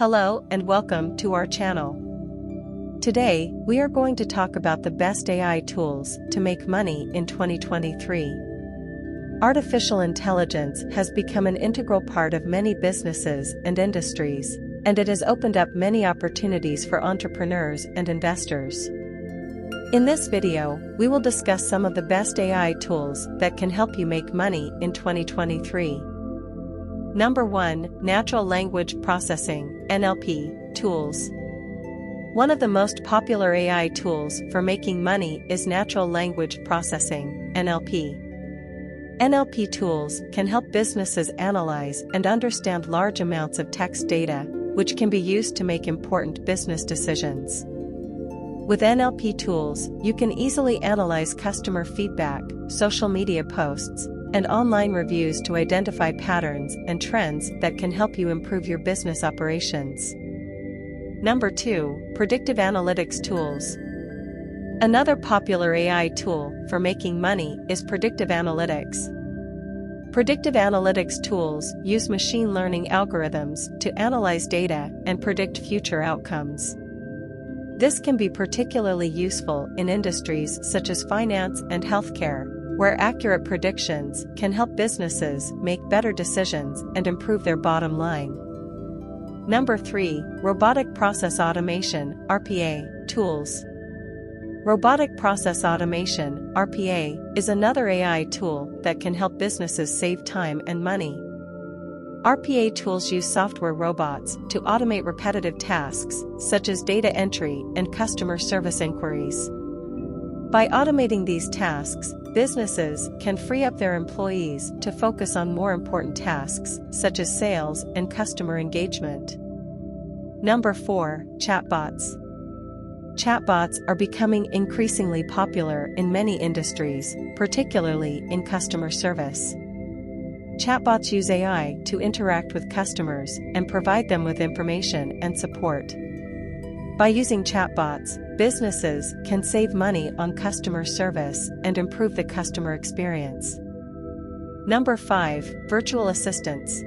Hello and welcome to our channel. Today, we are going to talk about the best AI tools to make money in 2023. Artificial intelligence has become an integral part of many businesses and industries, and it has opened up many opportunities for entrepreneurs and investors. In this video, we will discuss some of the best AI tools that can help you make money in 2023. Number 1. Natural Language Processing (NLP) Tools. One of the most popular AI tools for making money is natural language processing (NLP). NLP tools can help businesses analyze and understand large amounts of text data, which can be used to make important business decisions. With NLP tools, you can easily analyze customer feedback, social media posts, and online reviews to identify patterns and trends that can help you improve your business operations. Number 2. Predictive Analytics Tools. Another popular AI tool for making money is Predictive Analytics. Predictive Analytics tools use machine learning algorithms to analyze data and predict future outcomes. This can be particularly useful in industries such as finance and healthcare, where accurate predictions can help businesses make better decisions and improve their bottom line. Number 3. Robotic Process Automation (RPA) Tools. Robotic Process Automation (RPA) is another AI tool that can help businesses save time and money. RPA tools use software robots to automate repetitive tasks, such as data entry and customer service inquiries. By automating these tasks, businesses can free up their employees to focus on more important tasks, such as sales and customer engagement. Number 4. Chatbots. Chatbots are becoming increasingly popular in many industries, particularly in customer service. Chatbots use AI to interact with customers and provide them with information and support. By using chatbots, businesses can save money on customer service and improve the customer experience. Number 5. Virtual Assistants.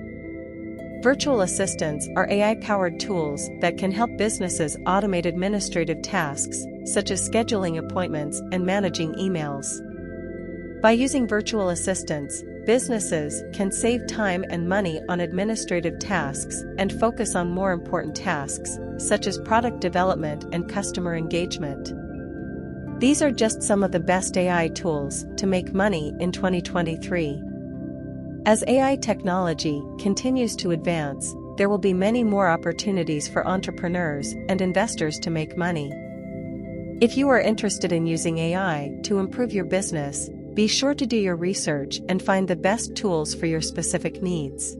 Virtual assistants are AI-powered tools that can help businesses automate administrative tasks, such as scheduling appointments and managing emails. By using virtual assistants, businesses can save time and money on administrative tasks and focus on more important tasks, such as product development and customer engagement. These are just some of the best AI tools to make money in 2023. As AI technology continues to advance, there will be many more opportunities for entrepreneurs and investors to make money. If you are interested in using AI to improve your business, be sure to do your research and find the best tools for your specific needs.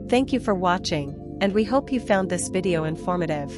Thank you for watching, and we hope you found this video informative.